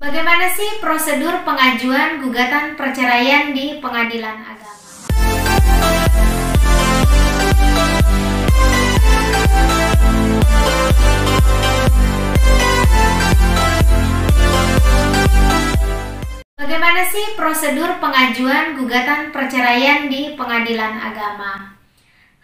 Bagaimana sih prosedur pengajuan gugatan perceraian di pengadilan agama? Bagaimana sih prosedur pengajuan gugatan perceraian di pengadilan agama?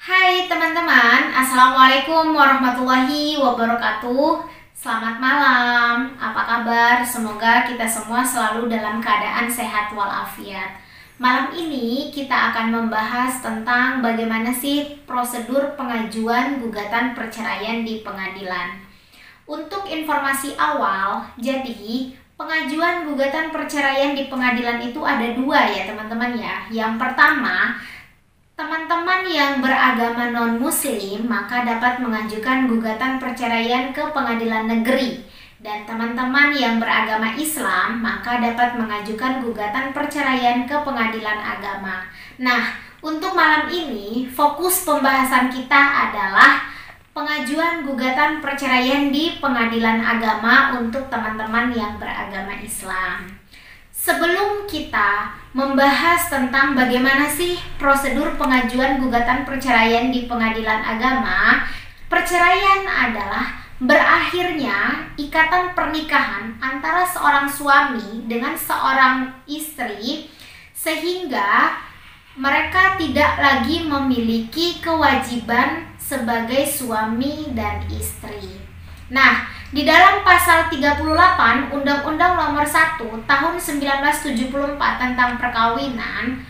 Hai teman-teman, Assalamualaikum warahmatullahi wabarakatuh. Selamat malam, apa kabar? Semoga kita semua selalu dalam keadaan sehat walafiat. Malam ini kita akan membahas tentang bagaimana sih prosedur pengajuan gugatan perceraian di pengadilan. Untuk informasi awal, jadi pengajuan gugatan perceraian di pengadilan itu ada dua ya teman-teman ya. Yang pertama, teman-teman yang beragama non-muslim maka dapat mengajukan gugatan perceraian ke pengadilan negeri. Dan teman-teman yang beragama Islam maka dapat mengajukan gugatan perceraian ke pengadilan agama. Nah, untuk malam ini fokus pembahasan kita adalah pengajuan gugatan perceraian di pengadilan agama untuk teman-teman yang beragama Islam. Sebelum kita membahas tentang bagaimana sih prosedur pengajuan gugatan perceraian di pengadilan agama, perceraian adalah berakhirnya ikatan pernikahan antara seorang suami dengan seorang istri sehingga mereka tidak lagi memiliki kewajiban sebagai suami dan istri. Nah, di dalam pasal 38 Undang-Undang Nomor 1 Tahun 1974 tentang perkawinan,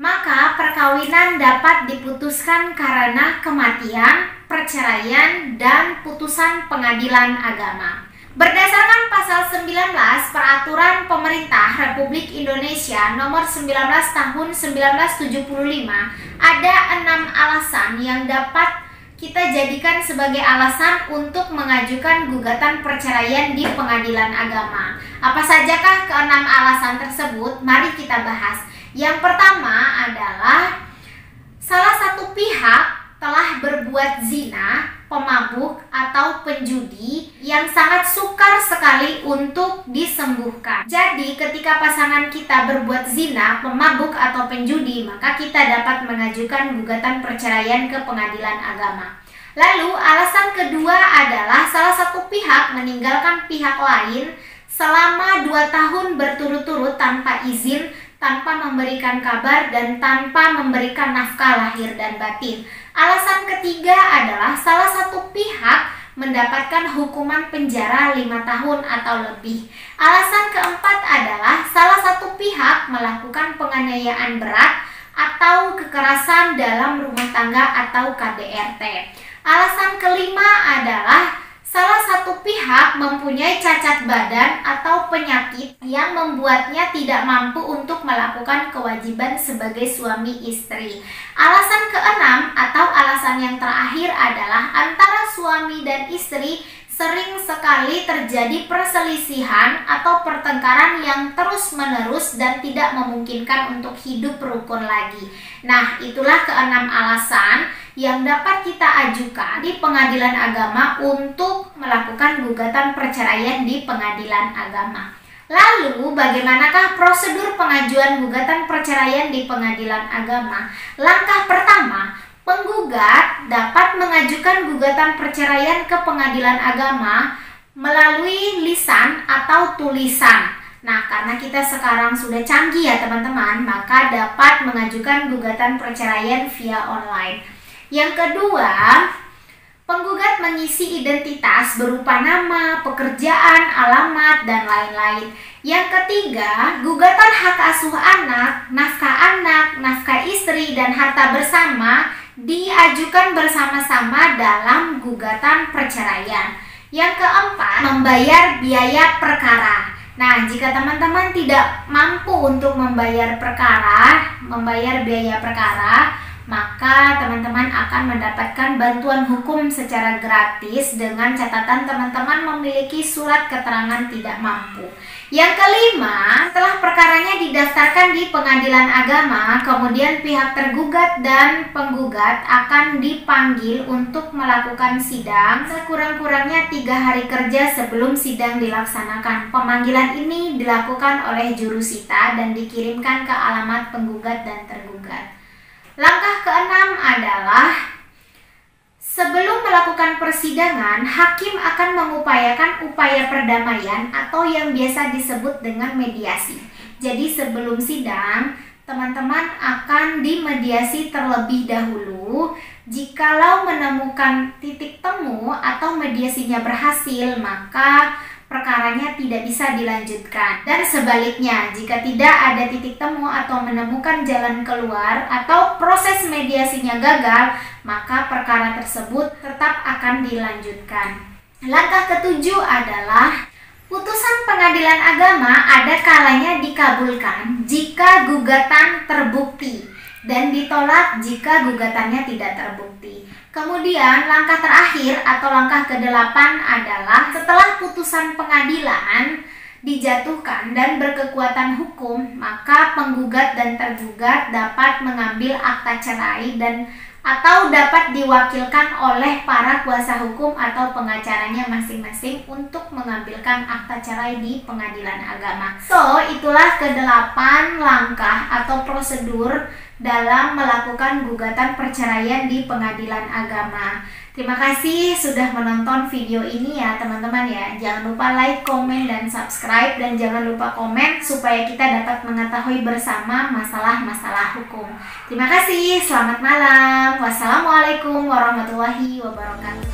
maka perkawinan dapat diputuskan karena kematian, perceraian, dan putusan pengadilan agama. Berdasarkan pasal 19 Peraturan Pemerintah Republik Indonesia Nomor 19 Tahun 1975, ada 6 alasan yang dapat kita jadikan sebagai alasan untuk mengajukan gugatan perceraian di pengadilan agama. Apa sajakah ke-6 alasan tersebut? Mari kita bahas. Yang pertama adalah salah satu pihak telah berbuat zina, pemabuk, atau penjudi yang sangat sukar sekali untuk disembuhkan. Jadi ketika pasangan kita berbuat zina, pemabuk, atau penjudi, maka kita dapat mengajukan gugatan perceraian ke pengadilan agama. Lalu alasan kedua adalah salah satu pihak meninggalkan pihak lain selama 2 tahun berturut-turut tanpa izin, tanpa memberikan kabar, dan tanpa memberikan nafkah lahir dan batin. Alasan ketiga adalah salah satu pihak mendapatkan hukuman penjara 5 tahun atau lebih. Alasan keempat adalah salah satu pihak melakukan penganiayaan berat atau kekerasan dalam rumah tangga atau KDRT. Alasan kelima adalah salah satu pihak mempunyai cacat badan atau penyakit yang membuatnya tidak mampu untuk melakukan kewajiban sebagai suami istri. Alasan keenam atau alasan yang terakhir adalah antara suami dan istri sering sekali terjadi perselisihan atau pertengkaran yang terus-menerus dan tidak memungkinkan untuk hidup rukun lagi. Nah, itulah ke-6 alasan yang dapat kita ajukan di pengadilan agama untuk melakukan gugatan perceraian di pengadilan agama. Lalu, bagaimanakah prosedur pengajuan gugatan perceraian di pengadilan agama? Langkah pertama, penggugat dapat mengajukan gugatan perceraian ke pengadilan agama melalui lisan atau tulisan. Nah, karena kita sekarang sudah canggih ya teman-teman, maka dapat mengajukan gugatan perceraian via online. Yang kedua, penggugat mengisi identitas berupa nama, pekerjaan, alamat, dan lain-lain. Yang ketiga, gugatan hak asuh anak, nafkah istri, dan harta bersama diajukan bersama-sama dalam gugatan perceraian. Yang keempat, membayar biaya perkara. Nah, jika teman-teman tidak mampu untuk membayar biaya perkara, maka teman-teman akan mendapatkan bantuan hukum secara gratis dengan catatan teman-teman memiliki surat keterangan tidak mampu. Yang kelima, setelah perkaranya didaftarkan di pengadilan agama, kemudian pihak tergugat dan penggugat akan dipanggil untuk melakukan sidang sekurang-kurangnya 3 hari kerja sebelum sidang dilaksanakan. Pemanggilan ini dilakukan oleh jurusita dan dikirimkan ke alamat penggugat dan tergugat. Langkah keenam adalah sebelum melakukan persidangan, hakim akan mengupayakan upaya perdamaian atau yang biasa disebut dengan mediasi. Jadi sebelum sidang, teman-teman akan dimediasi terlebih dahulu. Jikalau menemukan titik temu atau mediasinya berhasil, maka perkaranya tidak bisa dilanjutkan. Dan sebaliknya, jika tidak ada titik temu atau menemukan jalan keluar atau proses mediasinya gagal, maka perkara tersebut tetap akan dilanjutkan. Langkah ketujuh adalah putusan pengadilan agama ada kalanya dikabulkan jika gugatan terbukti dan ditolak jika gugatannya tidak terbukti. Kemudian langkah terakhir atau langkah ke-8 adalah setelah putusan pengadilan dijatuhkan dan berkekuatan hukum, maka penggugat dan tergugat dapat mengambil akta cerai dan atau dapat diwakilkan oleh para kuasa hukum atau pengacaranya masing-masing untuk mengambilkan akta cerai di pengadilan agama. So, itulah ke-8 langkah atau prosedur dalam melakukan gugatan perceraian di pengadilan agama. Terima kasih sudah menonton video ini ya teman-teman ya. Jangan lupa like, komen, dan subscribe. Dan jangan lupa komen supaya kita dapat mengetahui bersama masalah-masalah hukum. Terima kasih, selamat malam. Wassalamualaikum warahmatullahi wabarakatuh.